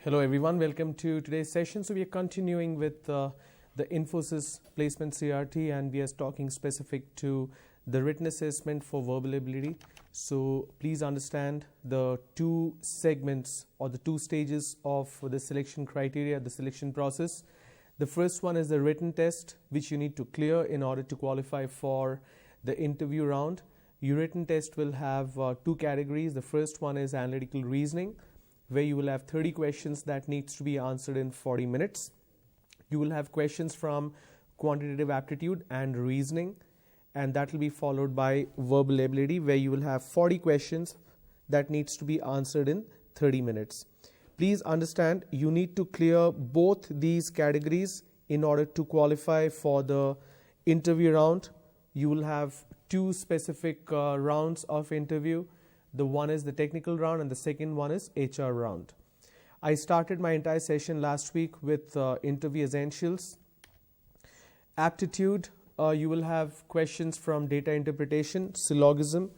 Hello everyone, welcome to today's session. So we are continuing with the Infosys placement CRT, and we are talking specific to the written assessment for verbal ability. So please understand the two segments or the two stages of the selection criteria, the selection process. The first one is the written test, which you need to clear in order to qualify for the interview round. Your written test will have two categories. The first one is analytical reasoning, where you will have 30 questions that needs to be answered in 40 minutes. You will have questions from quantitative aptitude and reasoning, and that will be followed by verbal ability, where you will have 40 questions that needs to be answered in 30 minutes. Please understand, you need to clear both these categories in order to qualify for the interview round. You will have two specific rounds of interview. The one is the technical round and the second one is HR round. I started my entire session last week with interview essentials. Aptitude, you will have questions from data interpretation, syllogism,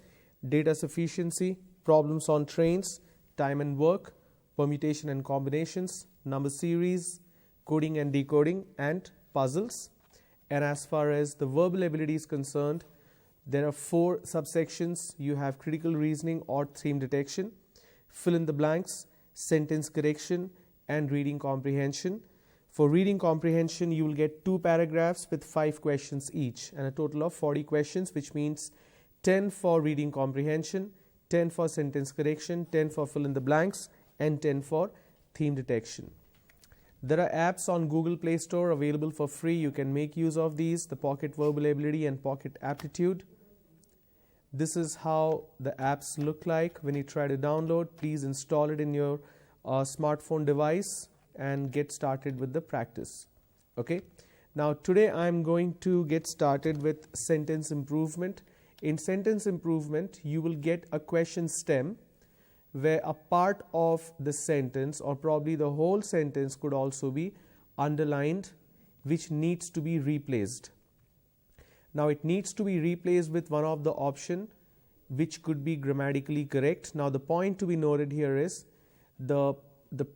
data sufficiency, problems on trains, time and work, permutation and combinations, number series, coding and decoding, and puzzles. And as far as the verbal ability is concerned, there are 4 subsections. You have critical reasoning or theme detection, fill in the blanks, sentence correction, and reading comprehension. For reading comprehension, you will get 2 paragraphs with 5 questions each, and a total of 40 questions, which means 10 for reading comprehension, 10 for sentence correction, 10 for fill in the blanks, and 10 for theme detection. There are apps on Google Play Store available for free. You can make use of these, the Pocket Verbal Ability and Pocket Aptitude. This is how the apps look like when you try to download. Please install it in your smartphone device and get started with the practice. Okay. Now today I'm going to get started with sentence improvement. In sentence improvement, you will get a question stem where a part of the sentence or probably the whole sentence could also be underlined, which needs to be replaced. Now it needs to be replaced with one of the option which could be grammatically correct. Now the point to be noted here is the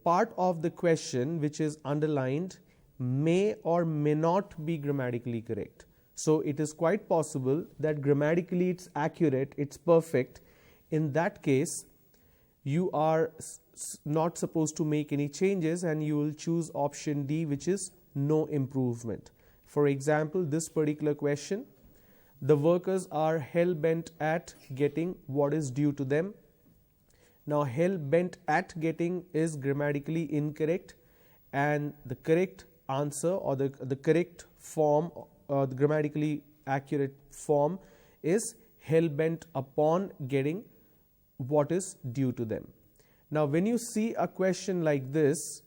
part of the question which is underlined may or may not be grammatically correct. So it is quite possible that grammatically it's accurate, it's perfect. In that case, you are not supposed to make any changes and you will choose option D, which is no improvement. For example, this particular question, the workers are hell-bent at getting what is due to them. Now, hell-bent at getting is grammatically incorrect, and the correct answer or the correct form, the grammatically accurate form is hell-bent upon getting what is due to them. Now, when you see a question like this,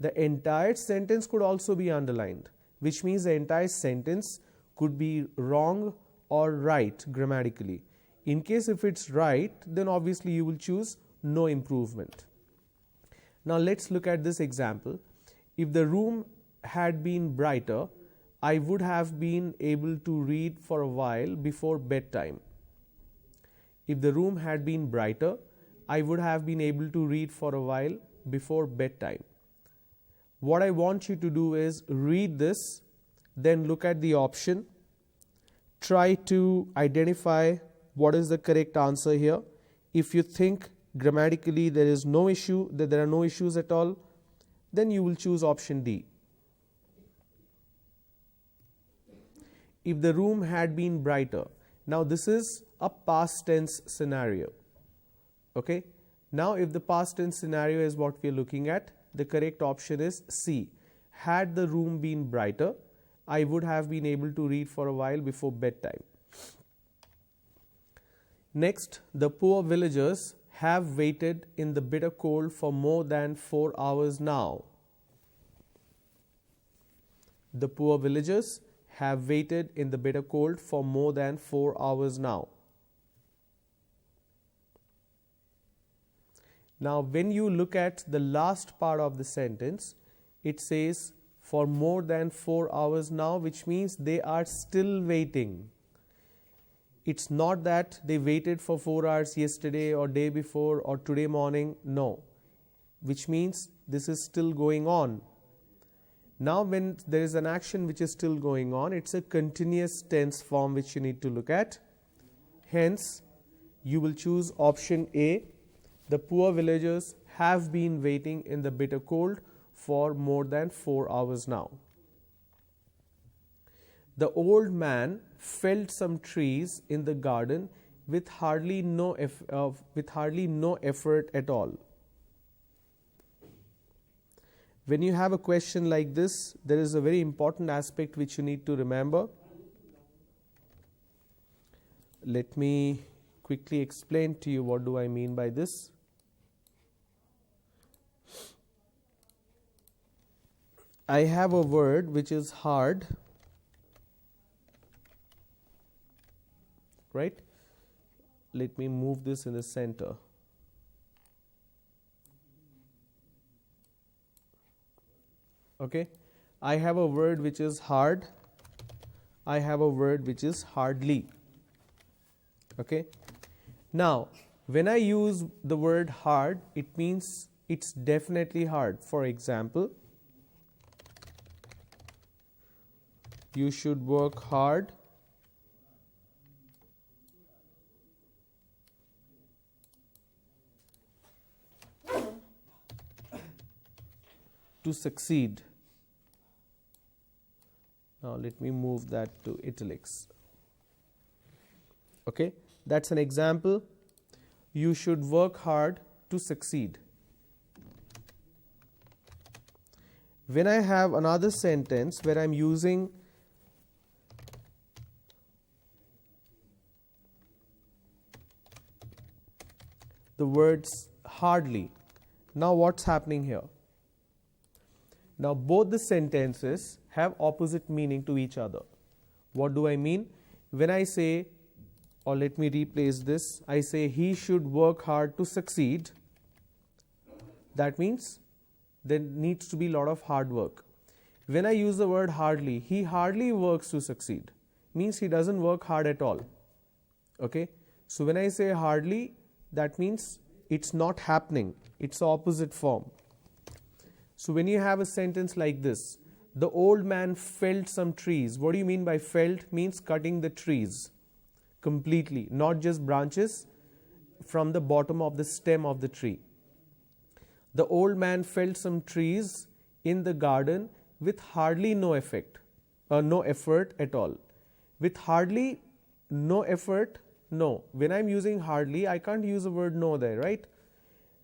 the entire sentence could also be underlined, which means the entire sentence could be wrong or right grammatically. In case if it's right, then obviously you will choose no improvement. Now let's look at this example. If the room had been brighter, I would have been able to read for a while before bedtime. If the room had been brighter, I would have been able to read for a while before bedtime. What I want you to do is read this, then look at the option, try to identify what is the correct answer here. If you think grammatically there is no issue, that there are no issues at all, then you will choose option D. If the room had been brighter. Now this is a past tense scenario. Okay. Now if the past tense scenario is what we are looking at, the correct option is C. Had the room been brighter, I would have been able to read for a while before bedtime. Next, the poor villagers have waited in the bitter cold for more than 4 hours now. The poor villagers have waited in the bitter cold for more than 4 hours now. Now, when you look at the last part of the sentence, it says for more than 4 hours now, which means they are still waiting. It's not that they waited for 4 hours yesterday or day before or today morning. No. which means this is still going on. Now when there is an action which is still going on, it's a continuous tense form which you need to look at. Hence, you will choose option A. The poor villagers have been waiting in the bitter cold for more than 4 hours now. The old man felled some trees in the garden with hardly no effort at all. When you have a question like this, there is a very important aspect which you need to remember. Let me quickly explain to you what do I mean by this. I have a word which is hard, right? Let me move this in the center. Okay, I have a word which is hard. I have a word which is hardly. Okay, now when I use the word hard, it means it's definitely hard. For example, you should work hard to succeed. Now let me move that to italics. Okay, that's an example. You should work hard to succeed. When I have another sentence where I'm using the words hardly, now what's happening here? Now both the sentences have opposite meaning to each other. What do I mean? When I say, or let me replace this, I say he should work hard to succeed. That means there needs to be a lot of hard work. When I use the word hardly, he hardly works to succeed, means he doesn't work hard at all. Okay, so when I say hardly, that means it's not happening, it's the opposite form. So when you have a sentence like this, the old man felled some trees. What do you mean by felled? Means cutting the trees completely, not just branches, from the bottom of the stem of the tree. The old man felled some trees in the garden with hardly no effort at all. With hardly no effort, no. When I'm using hardly, I can't use the word no there, right?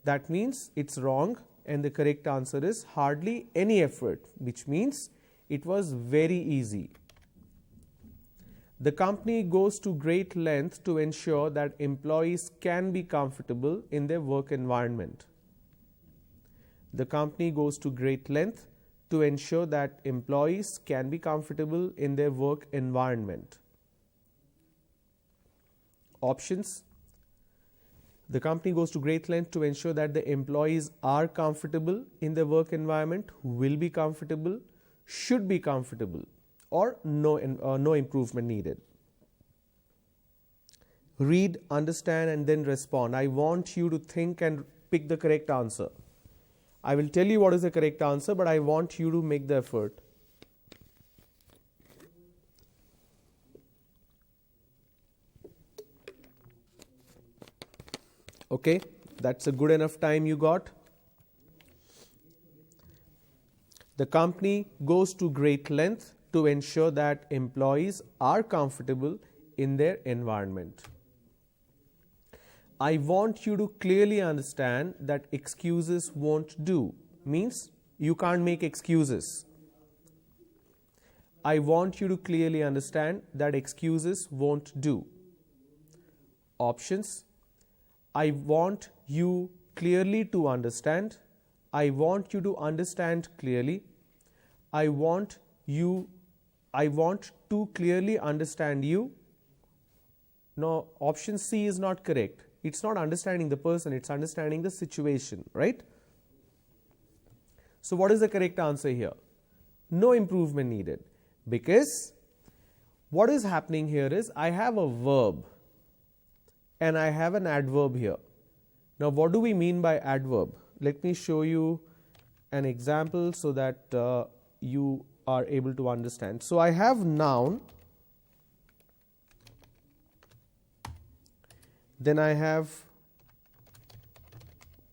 That means it's wrong, and the correct answer is hardly any effort, which means it was very easy. The company goes to great length to ensure that employees can be comfortable in their work environment. The company goes to great length to ensure that employees can be comfortable in their work environment. Options. The company goes to great length to ensure that the employees are comfortable in their work environment, will be comfortable, should be comfortable, or no improvement needed. Read, understand, and then respond. I want you to think and pick the correct answer. I will tell you what is the correct answer, but I want you to make the effort. Okay, that's a good enough time you got. The company goes to great length to ensure that employees are comfortable in their environment. I want you to clearly understand that excuses won't do. Means you can't make excuses. I want you to clearly understand that excuses won't do. Options. I want you clearly to understand. I want you to understand clearly. I want to clearly understand you. No, option C is not correct. It's not understanding the person, it's understanding the situation, right? So what is the correct answer here? No improvement needed, because what is happening here is I have a verb and I have an adverb here. Now what do we mean by adverb? let me show you an example so that you are able to understand. So I have noun, then I have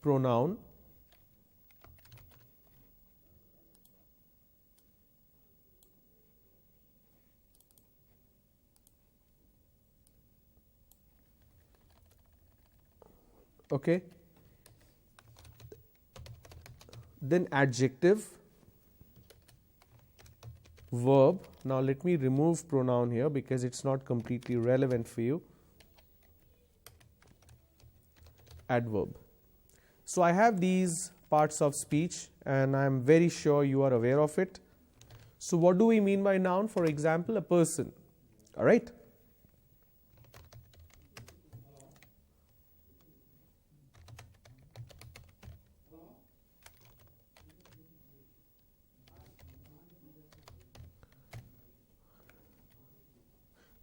pronoun, okay, then adjective, verb. Now let me remove pronoun here because it's not completely relevant for you. Adverb. So I have these parts of speech and I'm very sure you are aware of it. So what do we mean by noun? For example, a person. All right.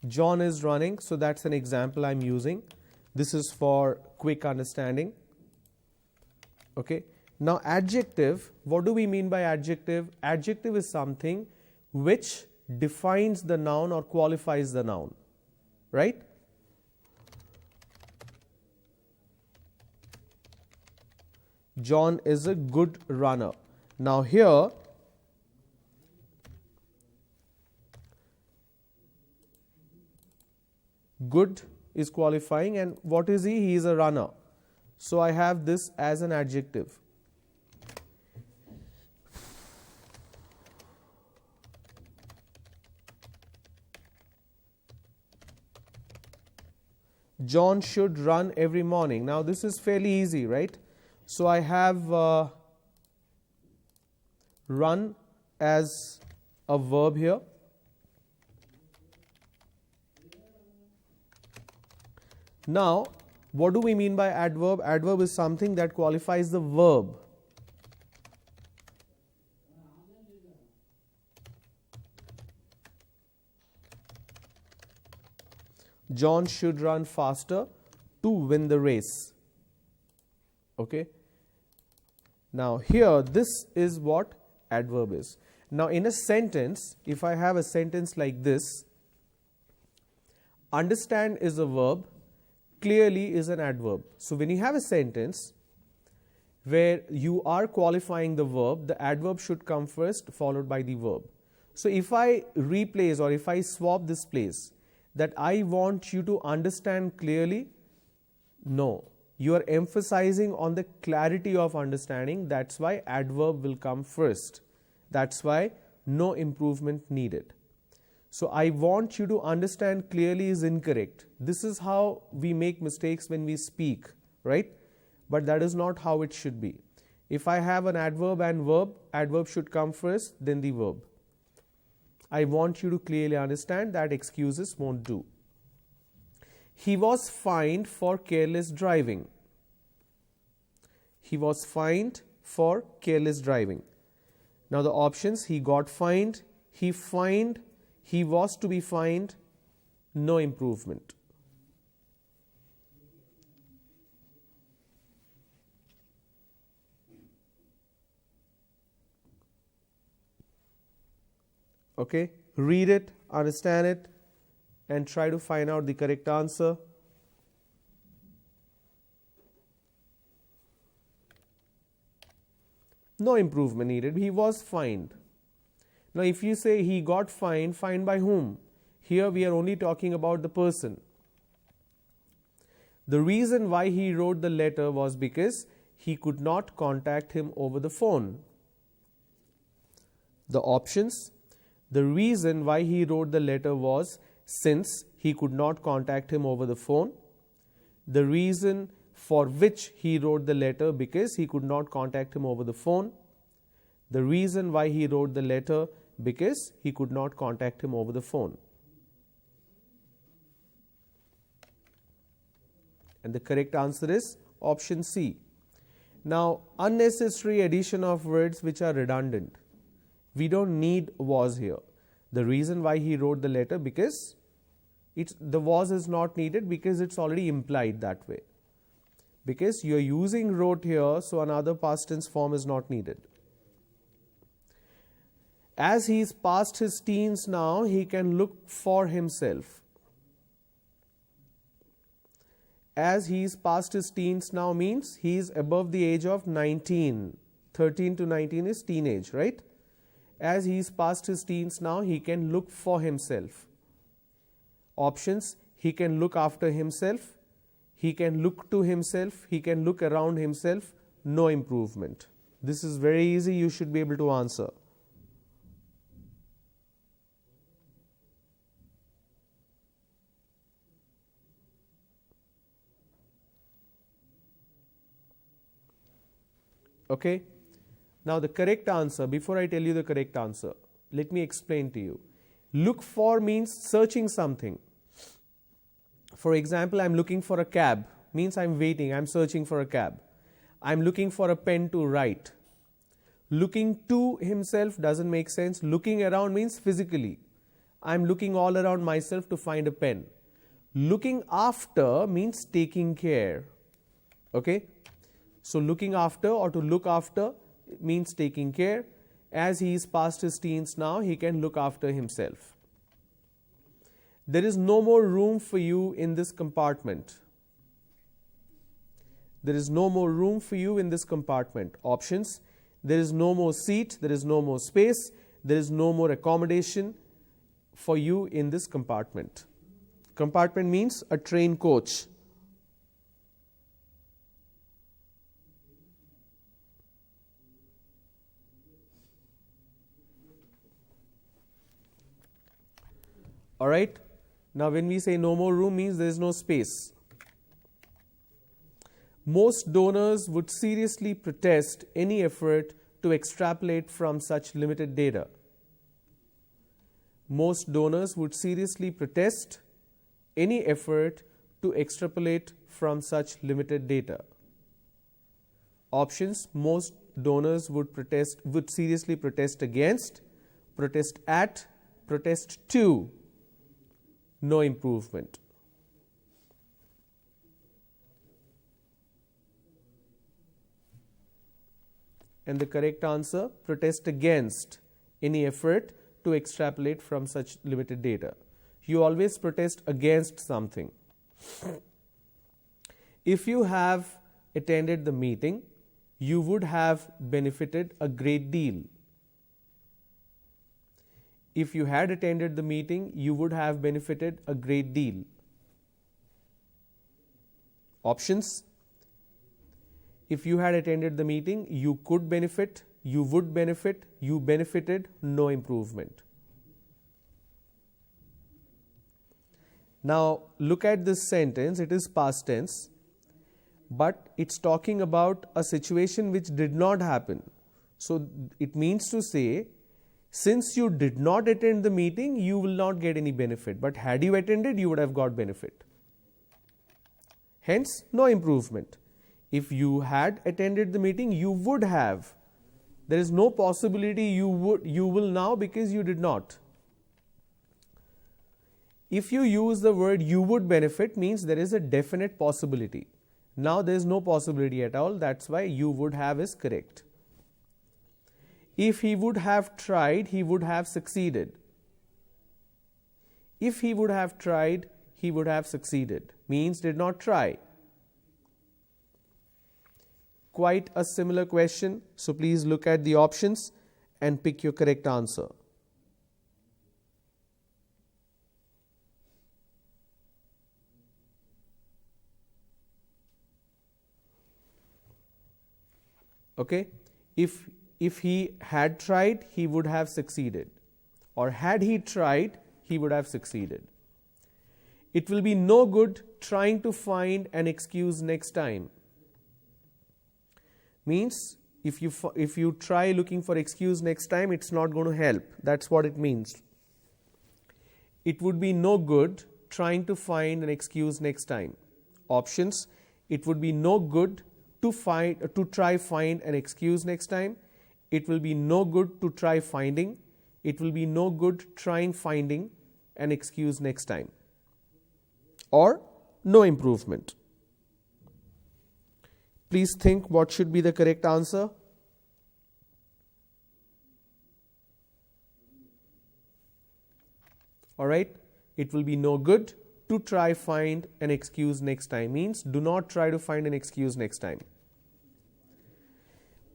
John is running, so that's an example I'm using. This is for quick understanding. Okay. Now adjective, what do we mean by adjective? Adjective is something which defines the noun or qualifies the noun, right? John is a good runner. Now here, good is qualifying, and what is he? He is a runner. So I have this as an adjective. John should run every morning. Now this is fairly easy, right? So I have run as a verb here. Now, what do we mean by adverb? Adverb is something that qualifies the verb. John should run faster to win the race. Okay. Now, here, this is what adverb is. Now, in a sentence, if I have a sentence like this, understand is a verb, clearly is an adverb. So when you have a sentence where you are qualifying the verb, the adverb should come first followed by the verb. So if I replace or if I swap this place, that I want you to understand clearly, no, you are emphasizing on the clarity of understanding. That's why adverb will come first. That's why no improvement needed. So I want you to understand clearly is incorrect. This is how we make mistakes when we speak, right? But that is not how it should be. If I have an adverb and verb, adverb should come first, then the verb. I want you to clearly understand that excuses won't do. He was fined for careless driving. He was fined for careless driving. Now the options: he got fined, he fined, he was to be fined, no improvement. Okay, read it, understand it, and try to find out the correct answer. No improvement needed. He was fined. Now, if you say he got fined, fined by whom? Here we are only talking about the person. The reason why he wrote the letter was because he could not contact him over the phone. The options: the reason why he wrote the letter was since he could not contact him over the phone. The reason for which he wrote the letter because he could not contact him over the phone. The reason why he wrote the letter because he could not contact him over the phone. And the correct answer is option C. Now, unnecessary addition of words which are redundant. We don't need was here. The reason why he wrote the letter because the was is not needed because it's already implied that way. because you are using wrote here, so another past tense form is not needed. As he is past his teens now, he can look for himself. As he is past his teens now means he is above the age of 19. 13 to 19 is teenage, right? As he is past his teens now, he can look for himself. Options: he can look after himself, he can look to himself, he can look around himself. No improvement. This is very easy, you should be able to answer. Okay? Now the correct answer, before I tell you the correct answer, let me explain to you. Look for means searching something. For example, I'm looking for a cab, means I'm waiting, I'm searching for a cab. I'm looking for a pen to write. Looking to himself doesn't make sense. Looking around means physically. I'm looking all around myself to find a pen. Looking after means taking care. Okay? So looking after or to look after means taking care. As he is past his teens now, he can look after himself. There is no more room for you in this compartment. There is no more room for you in this compartment. Options: there is no more seat, there is no more space, there is no more accommodation for you in this compartment. Compartment means a train coach. Alright, now when we say no more room means there is no space. Most donors would seriously protest any effort to extrapolate from such limited data. Most donors would seriously protest any effort to extrapolate from such limited data. Options: most donors would seriously protest against, protest at, protest to. No improvement. And the correct answer: protest against any effort to extrapolate from such limited data. You always protest against something. If you have attended the meeting, you would have benefited a great deal. If you had attended the meeting, you would have benefited a great deal. Options: if you had attended the meeting, you could benefit, you would benefit, you benefited. No improvement. Now look at this sentence. It is past tense, but it's talking about a situation which did not happen. So it means to say, since you did not attend the meeting, you will not get any benefit. But had you attended, you would have got benefit. Hence, no improvement. If you had attended the meeting, you would have. There is no possibility you will now because you did not. If you use the word you would benefit, means there is a definite possibility. Now there is no possibility at all. That's why you would have is correct. If he would have tried, he would have succeeded. If he would have tried, he would have succeeded. Means did not try. Quite a similar question. So please look at the options and pick your correct answer. Okay? If he had tried, he would have succeeded. Or had he tried, he would have succeeded. It will be no good trying to find an excuse next time. Means if you try looking for excuse next time, it's not going to help. That's what it means. It would be no good trying to find an excuse next time. Options: it would be no good to try find an excuse next time. It will be no good to try finding. It will be no good trying finding an excuse next time. Or no improvement. Please think what should be the correct answer. Alright, it will be no good to try find an excuse next time. Means do not try to find an excuse next time.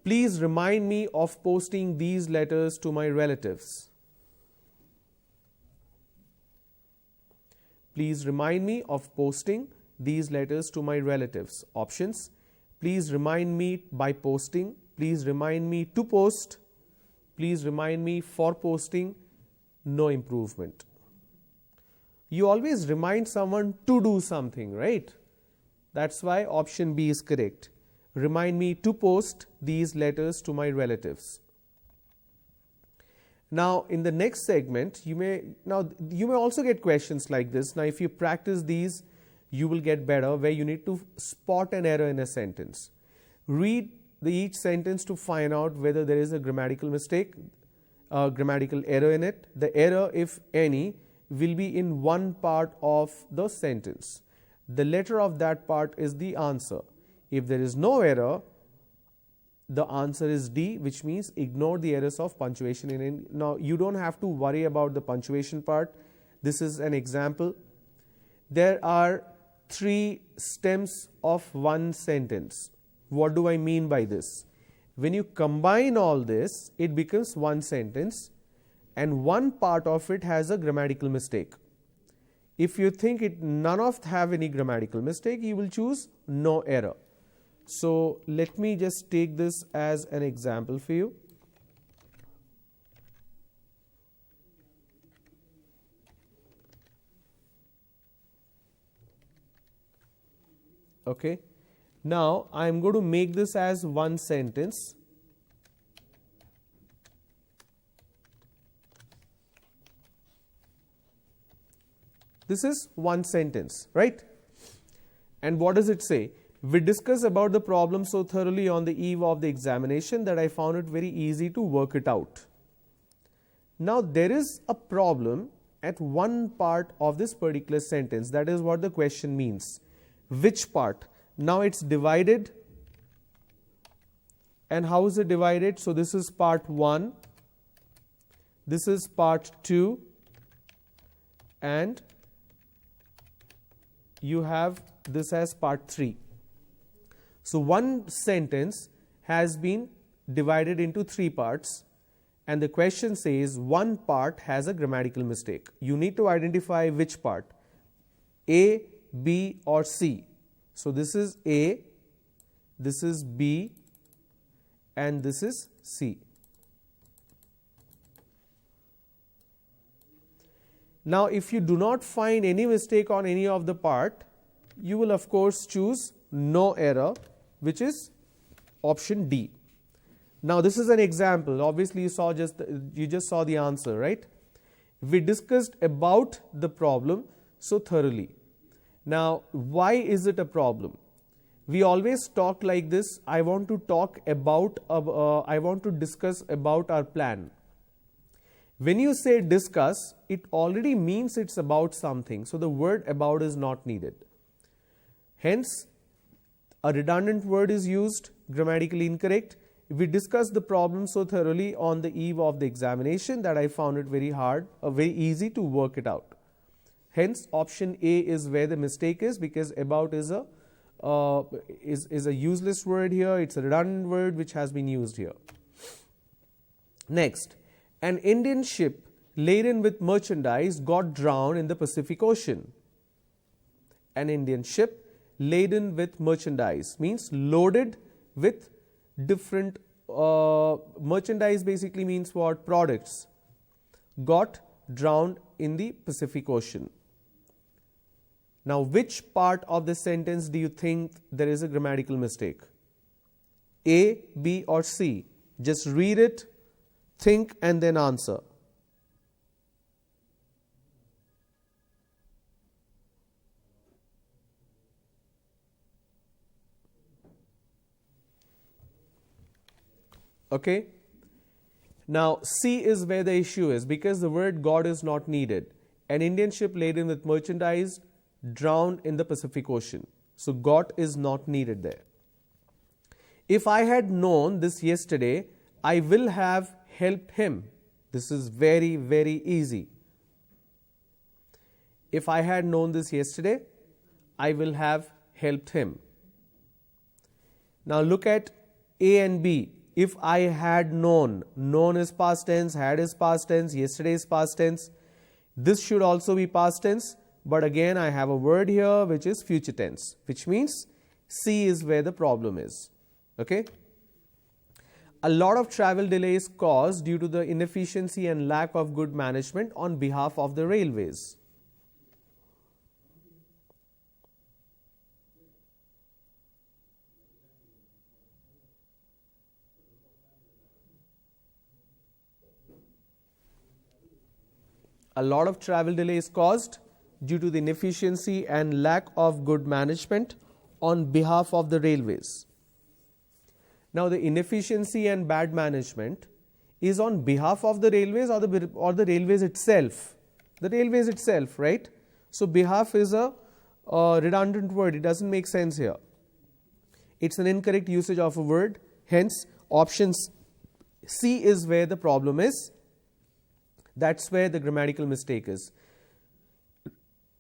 Please remind me of posting these letters to my relatives. Please remind me of posting these letters to my relatives. Options: please remind me by posting, please remind me to post, please remind me for posting, no improvement. You always remind someone to do something, right? That's why option B is correct. Remind me to post these letters to my relatives. Now, in the next segment, you may also get questions like this. Now, if you practice these, you will get better, where you need to spot an error in a sentence. Read each sentence to find out whether there is a grammatical mistake, grammatical error in it. The error, if any, will be in one part of the sentence. The letter of that part is the answer. If there is no error, the answer is D, which means ignore the errors of punctuation in it. Now, you don't have to worry about the punctuation part. This is an example. There are 3 stems of one sentence. What do I mean by this? When you combine all this, it becomes one sentence, and one part of it has a grammatical mistake. If you think none of have any grammatical mistake, you will choose no error. So let me just take this as an example for you. Okay. Now I am going to make this as one sentence. This is one sentence, right? And what does it say? We discussed about the problem so thoroughly on the eve of the examination that I found it very easy to work it out. Now there is a problem at one part of this particular sentence. That is what the question means. Which part? Now it's divided. And how is it divided? So this is part 1. This is part 2. And you have this as part 3. So one sentence has been divided into 3 parts, and the question says one part has a grammatical mistake. You need to identify which part, A, B or C. So this is A, this is B, and this is C. Now if you do not find any mistake on any of the part, you will of course choose no error, which is option D. Now this is an example. Obviously you just saw the answer, right? We discussed about the problem so thoroughly. Now why is it a problem? We always talk like this. I want to talk about I want to discuss about our plan. When you say discuss, it already means it's about something. So the word about is not needed. Hence, a redundant word is used, grammatically incorrect. We discussed the problem so thoroughly on the eve of the examination that I found it very easy to work it out. Hence, option A is where the mistake is, because about is a useless word here. It's a redundant word which has been used here. Next, an Indian ship laden with merchandise got drowned in the Pacific Ocean. An Indian ship laden with merchandise means loaded with different merchandise, basically means what? Products. Got drowned in the Pacific Ocean. Now which part of the sentence do you think there is a grammatical mistake? A, B or C? Just read it, think and then answer. Okay. Now C is where the issue is, because the word got is not needed. An Indian ship laden with merchandise drowned in the Pacific Ocean. So got is not needed there. If I had known this yesterday, I will have helped him. This is very, very easy. If I had known this yesterday, I will have helped him. Now look at A and B. If I had known, known is past tense, had is past tense, yesterday is past tense. This should also be past tense, but again I have a word here which is future tense, which means C is where the problem is. Okay? A lot of travel delays caused due to the inefficiency and lack of good management on behalf of the railways. A lot of travel delays caused due to the inefficiency and lack of good management on behalf of the railways. Now the inefficiency and bad management is on behalf of the railways or the railways itself. The railways itself, right? So behalf is a redundant word. It doesn't make sense here. It's an incorrect usage of a word. Hence, option C is where the problem is. That's where the grammatical mistake is.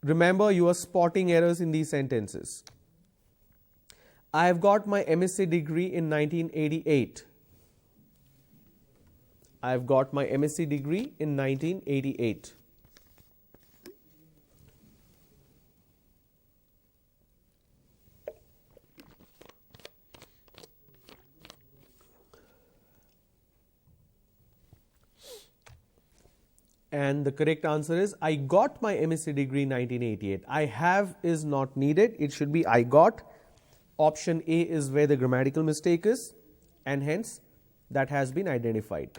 Remember, you are spotting errors in these sentences. I have got my MSc degree in 1988. I have got my MSc degree in 1988. And the correct answer is I got my MSc degree in 1988. I have is not needed. It should be I got. Option A is where the grammatical mistake is, and hence that has been identified.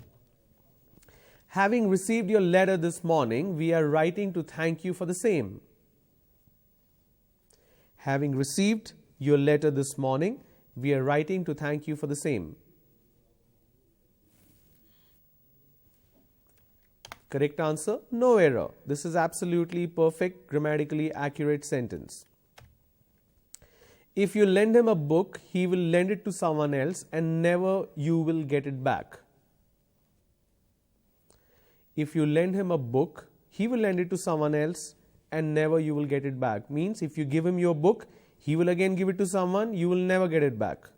Having received your letter this morning, we are writing to thank you for the same. Having received your letter this morning, we are writing to thank you for the same. Correct answer, no error. This is absolutely perfect, grammatically accurate sentence. If you lend him a book, he will lend it to someone else and never you will get it back. If you lend him a book, he will lend it to someone else and never you will get it back. Means if you give him your book, he will again give it to someone, you will never get it back.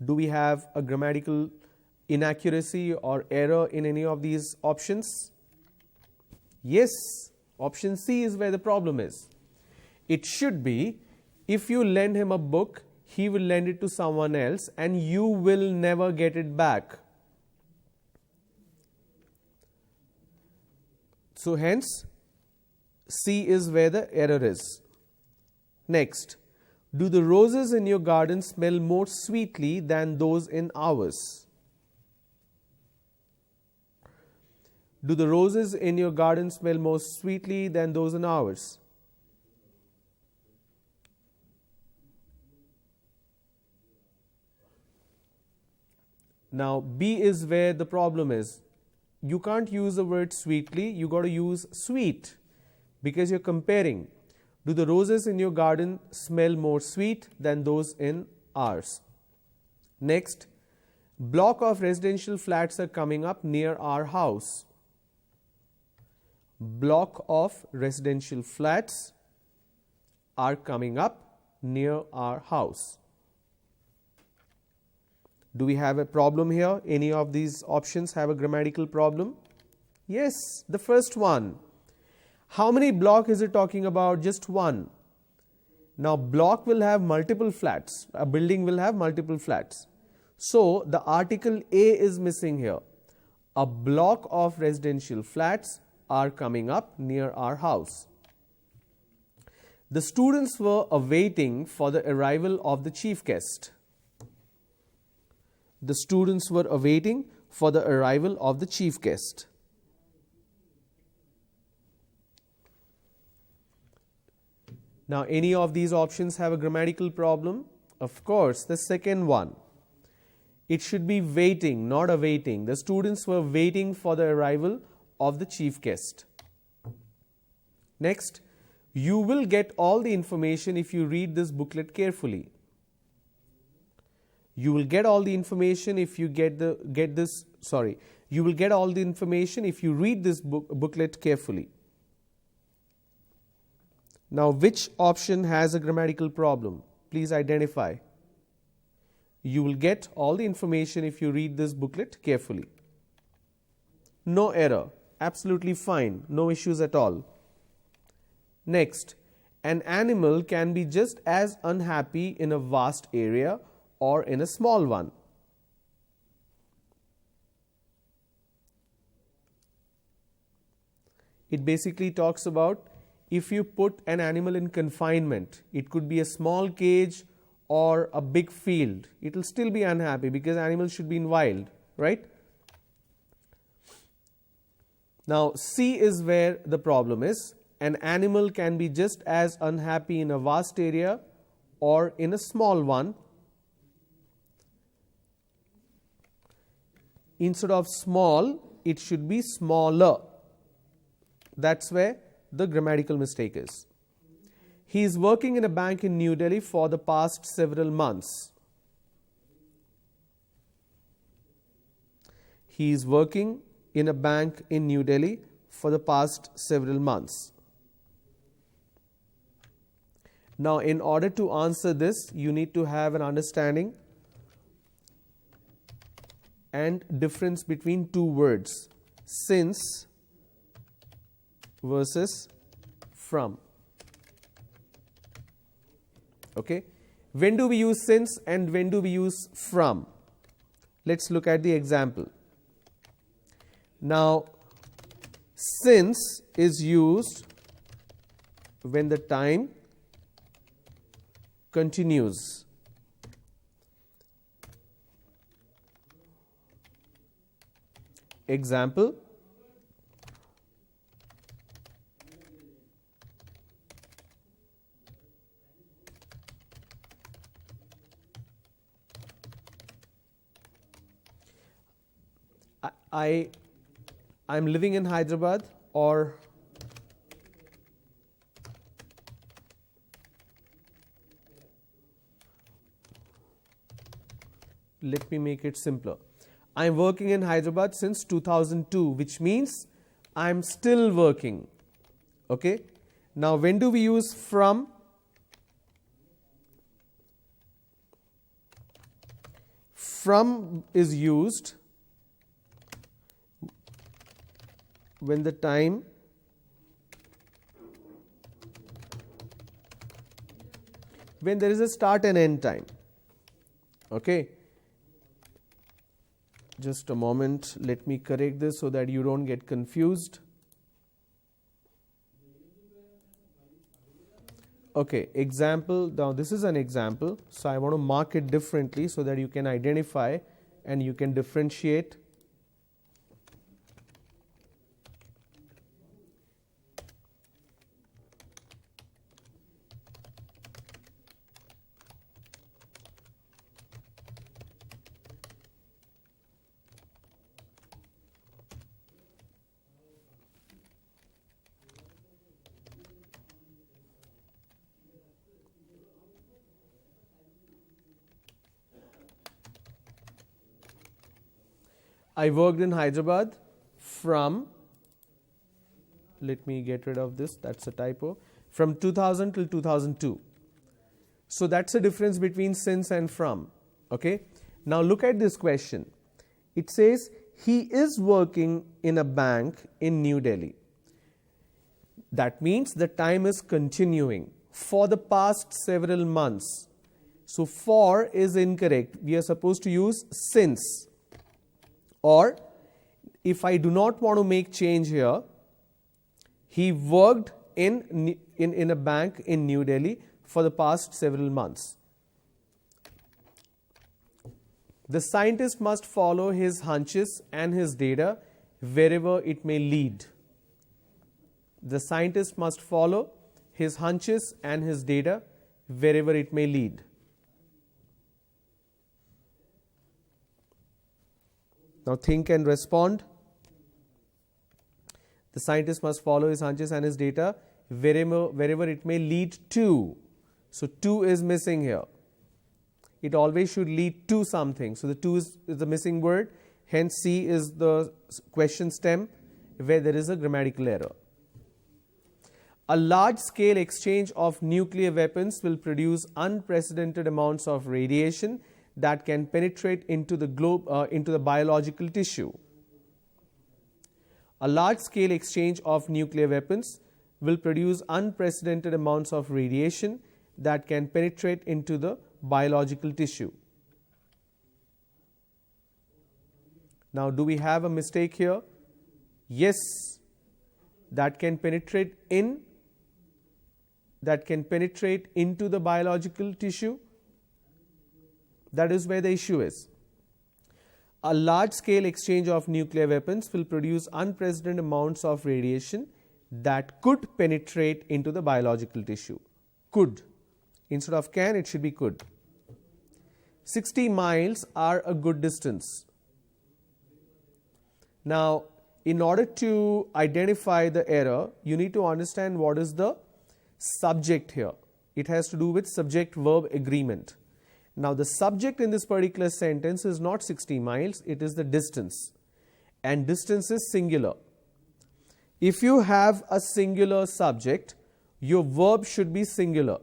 Do we have a grammatical inaccuracy or error in any of these options? Yes, option C is where the problem is. It should be, if you lend him a book, he will lend it to someone else and you will never get it back. So hence, C is where the error is. Next. Do the roses in your garden smell more sweetly than those in ours? Do the roses in your garden smell more sweetly than those in ours? Now, B is where the problem is. You can't use the word sweetly, you got to use sweet because you're comparing. Do the roses in your garden smell more sweet than those in ours? Next, block of residential flats are coming up near our house. Block of residential flats are coming up near our house. Do we have a problem here? Any of these options have a grammatical problem? Yes, the first one. How many blocks is it talking about? Just one. Now, block will have multiple flats. A building will have multiple flats. So, the article A is missing here. A block of residential flats are coming up near our house. The students were awaiting for the arrival of the chief guest. The students were awaiting for the arrival of the chief guest. Now, any of these options have a grammatical problem? Of course, the second one. It should be waiting, not awaiting. The students were waiting for the arrival of the chief guest. Next, You will get all the information if you read this booklet carefully. You will get all the information if you you will get all the information if you read this booklet carefully. Now, which option has a grammatical problem? Please identify. You will get all the information if you read this booklet carefully. No error. Absolutely fine. No issues at all. Next, an animal can be just as unhappy in a vast area or in a small one. It basically talks about if you put an animal in confinement, it could be a small cage or a big field, it will still be unhappy because animals should be in wild, right? Now, C is where the problem is. An animal can be just as unhappy in a vast area or in a small one. Instead of small, it should be smaller. That's where the grammatical mistake is. He is working in a bank in New Delhi for the past several months. He is working in a bank in New Delhi for the past several months. Now, in order to answer this, you need to have an understanding and difference between two words, since versus from. Okay, when do we use since and when do we use from? Let's look at the example. Now, since is used when the time continues. Example, I'm living in Hyderabad, or let me make it simpler. I'm working in Hyderabad since 2002, which means I'm still working. Okay. Now, when do we use from? From is used when the time when there is a start and end time. Okay. Just a moment, let me correct this so that you don't get confused. Okay, example. Now this is an example, so I want to mark it differently so that you can identify and you can differentiate. I worked in Hyderabad from, let me get rid of this, that's a typo, from 2000 till 2002. So that's the difference between since and from. Okay. Now look at this question. It says he is working in a bank in New Delhi. That means the time is continuing for the past several months. So for is incorrect. We are supposed to use since. Or if I do not want to make change here, he worked in a bank in New Delhi for the past several months. The scientist must follow his hunches and his data wherever it may lead. The scientist must follow his hunches and his data wherever it may lead. Now think and respond. The scientist must follow his hunches and his data wherever it may lead to. So, to is missing here. It always should lead to something. So, the to is the missing word. Hence, C is the question stem where there is a grammatical error. A large-scale exchange of nuclear weapons will produce unprecedented amounts of radiation that can penetrate into the biological tissue. A large-scale exchange of nuclear weapons will produce unprecedented amounts of radiation that can penetrate into the biological tissue. Now, do we have a mistake here? Yes, that can penetrate into the biological tissue. That is where the issue is. A large-scale exchange of nuclear weapons will produce unprecedented amounts of radiation that could penetrate into the biological tissue. Could. Instead of can, it should be could. 60 miles are a good distance. Now, in order to identify the error, you need to understand what is the subject here. It has to do with subject-verb agreement. Now, the subject in this particular sentence is not 60 miles, it is the distance. And distance is singular. If you have a singular subject, your verb should be singular.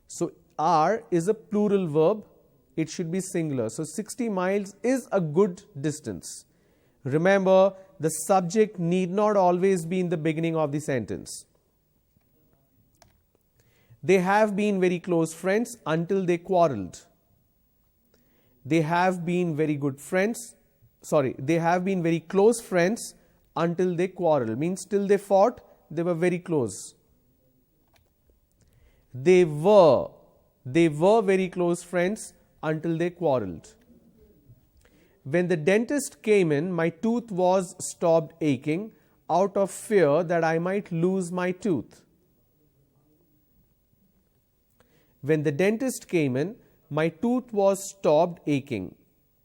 So, are is a plural verb, it should be singular. So, 60 miles is a good distance. Remember, the subject need not always be in the beginning of the sentence. They have been very close friends until they quarreled. They have been very good friends. They have been very close friends until they quarreled. Means till they fought, they were very close. They were very close friends until they quarreled. When the dentist came in, my tooth was stopped aching out of fear that I might lose my tooth. When the dentist came in, my tooth was stopped aching.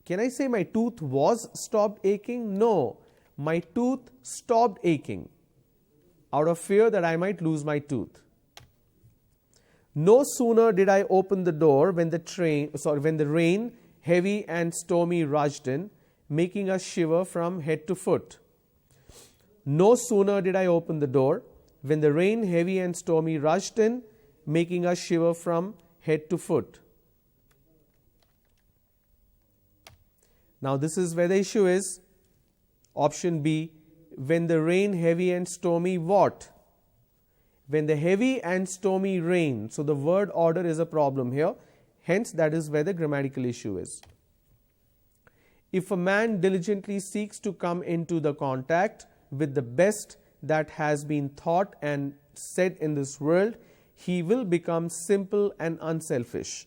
Can I say my tooth was stopped aching? No, my tooth stopped aching out of fear that I might lose my tooth. No sooner did I open the door when the rain, heavy and stormy, rushed in, making us shiver from head to foot. No sooner did I open the door when the rain, heavy and stormy, rushed in, making us shiver from head to foot. Now, this is where the issue is. Option B, when the rain, heavy and stormy, what? When the heavy and stormy rain. So, the word order is a problem here. Hence, that is where the grammatical issue is. If a man diligently seeks to come into the contact with the best that has been thought and said in this world, he will become simple and unselfish.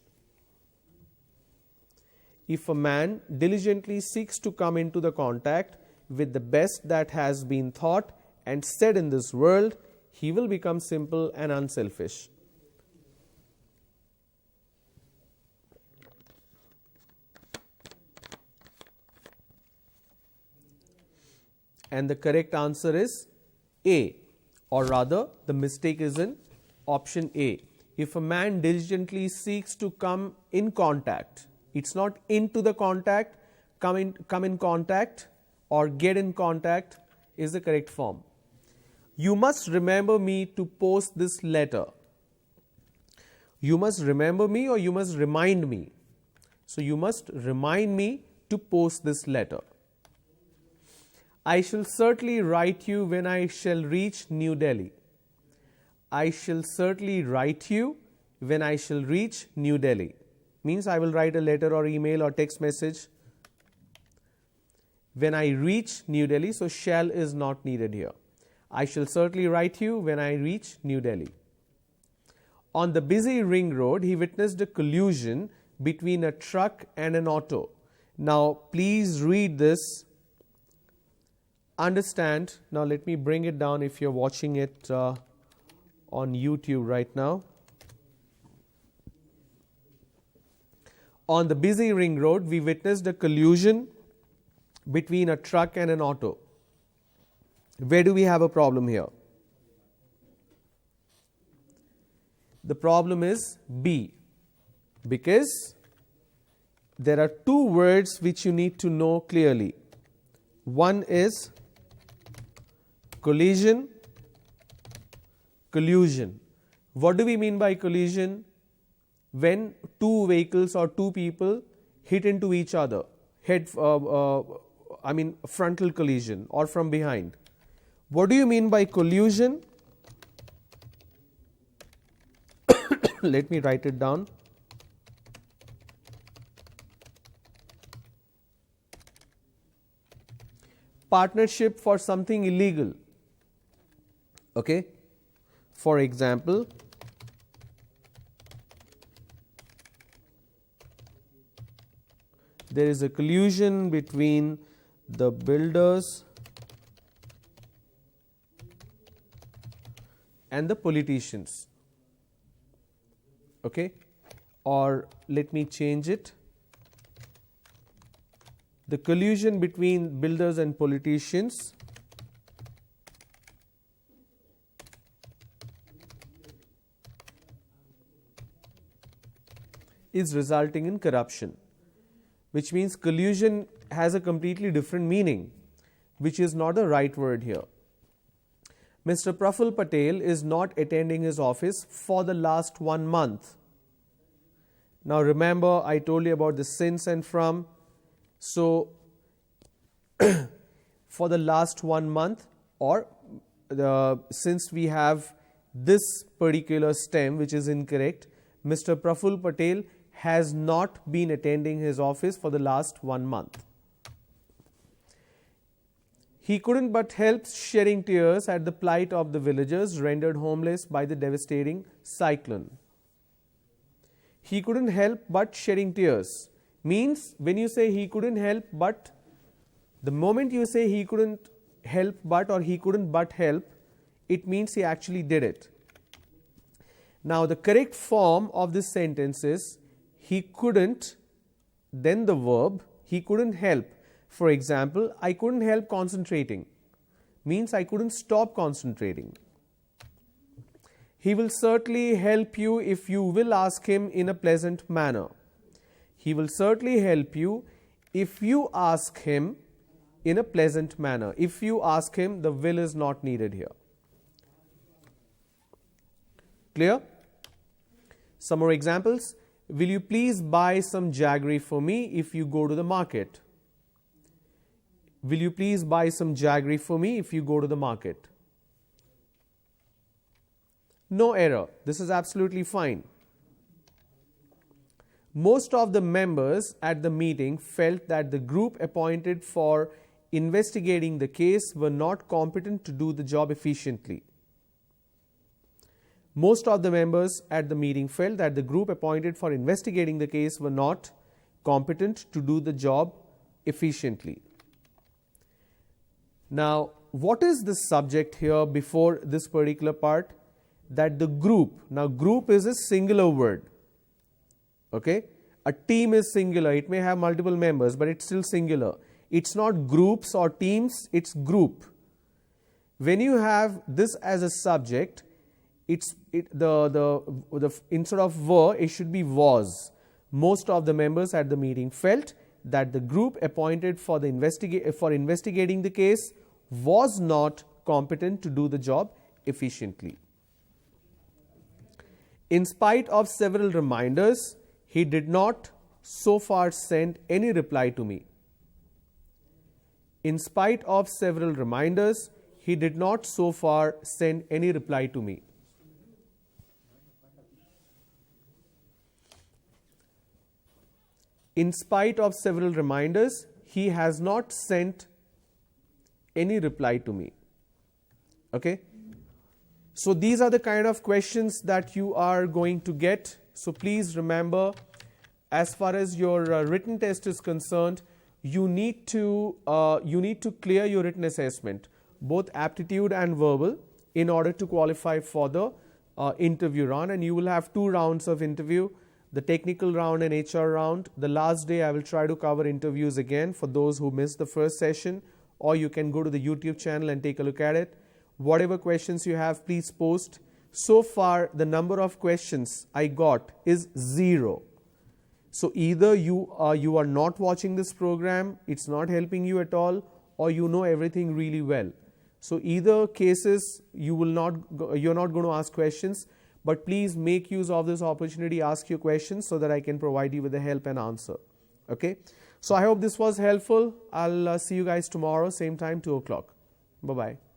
If a man diligently seeks to come into the contact with the best that has been thought and said in this world, he will become simple and unselfish. And the correct answer is A, or rather the mistake is in option A. If a man diligently seeks to come in contact, it's not into the contact, come in contact or get in contact is the correct form. You must remember me to post this letter. You must remember me or you must remind me. So, you must remind me to post this letter. I shall certainly write you when I shall reach New Delhi. I shall certainly write you when I shall reach New Delhi. Means I will write a letter or email or text message when I reach New Delhi. So, shall is not needed here. I shall certainly write you when I reach New Delhi. On the busy ring road, he witnessed a collision between a truck and an auto. Now, please read this. Understand. Now, let me bring it down if you're watching it on YouTube right now. On the busy ring road, we witnessed a collision between a truck and an auto. Where do we have a problem here? the problem is B, because there are two words which you need to know clearly. One is collision, collusion. What do we mean by collision? When two vehicles or two people hit into each other, frontal collision or from behind. What do you mean by collusion? Let me write it down. Partnership for something illegal. Okay? For example, there is a collusion between the builders and the politicians. Okay? Or let me change it. The collusion between builders and politicians is resulting in corruption, which means collusion has a completely different meaning, which is not the right word here. Mr. Praful Patel is not attending his office for the last 1 month. Now remember, I told you about the since and from. So for the last 1 month, or since we have this particular stem which is incorrect, Mr. Praful Patel has not been attending his office for the last 1 month. He couldn't but help shedding tears at the plight of the villagers rendered homeless by the devastating cyclone. He couldn't help but shedding tears means when you say he couldn't help but, the moment you say he couldn't help but or he couldn't but help, it means he actually did it. Now the correct form of this sentence is he couldn't, then the verb, he couldn't help. For example, I couldn't help concentrating means I couldn't stop concentrating. He will certainly help you if you will ask him in a pleasant manner. He will certainly help you if you ask him in a pleasant manner. If you ask him, the will is not needed here. Clear? Some more examples. Will you please buy some jaggery for me if you go to the market? Will you please buy some jaggery for me if you go to the market? No error. This is absolutely fine. Most of the members at the meeting felt that the group appointed for investigating the case were not competent to do the job efficiently. Most of the members at the meeting felt that the group appointed for investigating the case were not competent to do the job efficiently. Now, what is the subject here before this particular part? That the group, now group is a singular word. Okay? A team is singular. It may have multiple members, but it's still singular. It's not groups or teams, it's group. When you have this as a subject, instead of were, it should be was. Most of the members at the meeting felt that the group appointed for investigating the case was not competent to do the job efficiently. In spite of several reminders, he did not so far send any reply to me. In spite of several reminders, he did not so far send any reply to me. In spite of several reminders, he has not sent any reply to me. Okay? So these are the kind of questions that you are going to get. So please remember, as far as your written test is concerned, you need to clear your written assessment, both aptitude and verbal, in order to qualify for the interview round. And you will have 2 rounds of interview, the technical round and HR round. The last day I will try to cover interviews again for those who missed the first session, or you can go to the YouTube channel and take a look at it. Whatever questions you have, please post so far the number of questions I got is 0. So either you are not watching this program, it's not helping you at all, or you know everything really well. So either cases you're not going to ask questions, but please make use of this opportunity, ask your questions so that I can provide you with the help and answer. Okay. So I hope this was helpful. I'll see you guys tomorrow, same time, 2 o'clock. Bye-bye.